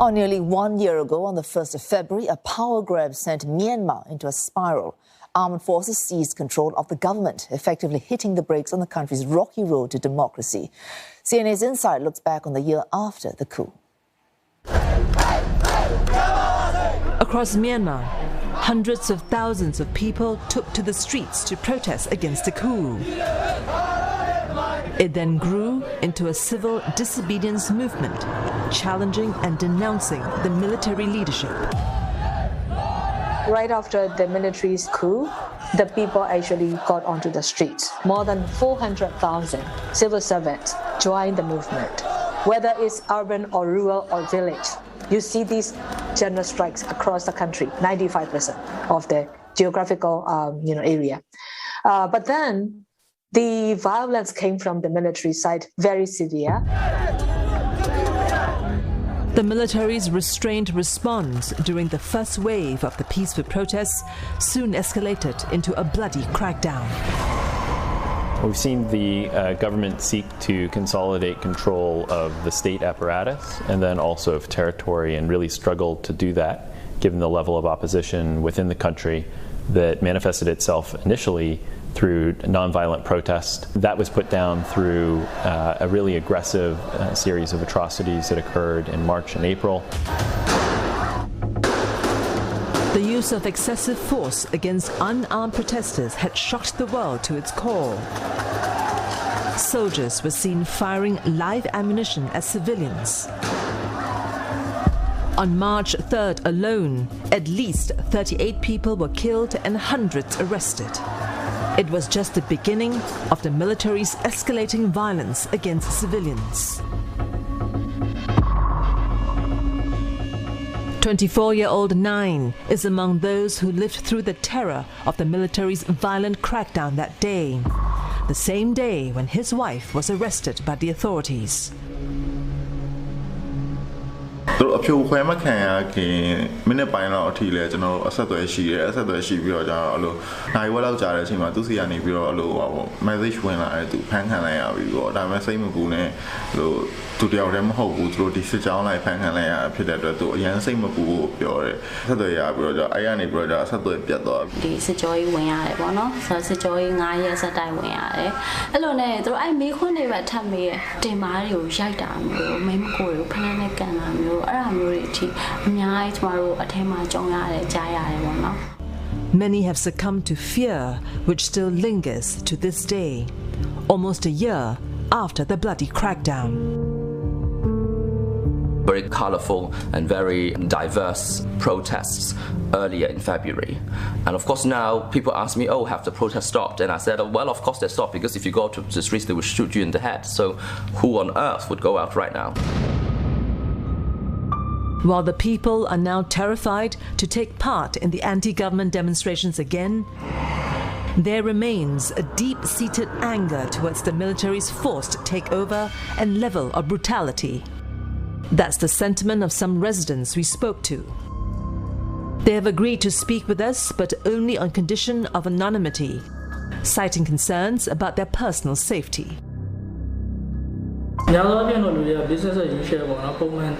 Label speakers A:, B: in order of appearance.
A: Nearly 1 year ago, on the 1st of February, a power grab sent Myanmar into a spiral. Armed forces seized control of the government, effectively hitting the brakes on the country's rocky road to democracy. CNA's Insight looks back on the year after the coup.
B: Across Myanmar, hundreds of thousands of people took to the streets to protest against the coup. It then grew into a civil disobedience movement, challenging and denouncing the military leadership.
C: Right after the military's coup, the people actually got onto the streets. More than 400,000 civil servants joined the movement. Whether it's urban or rural or village, you see these general strikes across the country, 95% of the geographical area. But then the violence came from the military side, very severe.
B: The military's restrained response during the first wave of the peaceful protests soon escalated into a bloody crackdown.
D: We've seen the government seek to consolidate control of the state apparatus and then also of territory, and really struggled to do that given the level of opposition within the country that manifested itself initially through nonviolent protest. That was put down through a really aggressive series of atrocities that occurred in March and April.
B: The use of excessive force against unarmed protesters had shocked the world to its core. Soldiers were seen firing live ammunition at civilians. On March 3rd alone, at least 38 people were killed and hundreds arrested. It was just the beginning of the military's escalating violence against civilians. 24-year-old Nine is among those who lived through the terror of the military's violent crackdown that day, the same day when his wife was arrested by the authorities. Many have succumbed to fear, which still lingers to this day, almost a year after the bloody crackdown.
E: Very colorful and very diverse protests earlier in February. And of course now people ask me, oh, have the protests stopped? And I said, well, of course they stopped, because if you go to the streets they will shoot you in the head. So who on earth would go out right now?
B: While the people are now terrified to take part in the anti-government demonstrations again, there remains a deep-seated anger towards the military's forced takeover and level of brutality. That's the sentiment of some residents we spoke to. They have agreed to speak with us, but only on condition of anonymity, citing concerns about their personal safety.
F: Business as usual, shopping center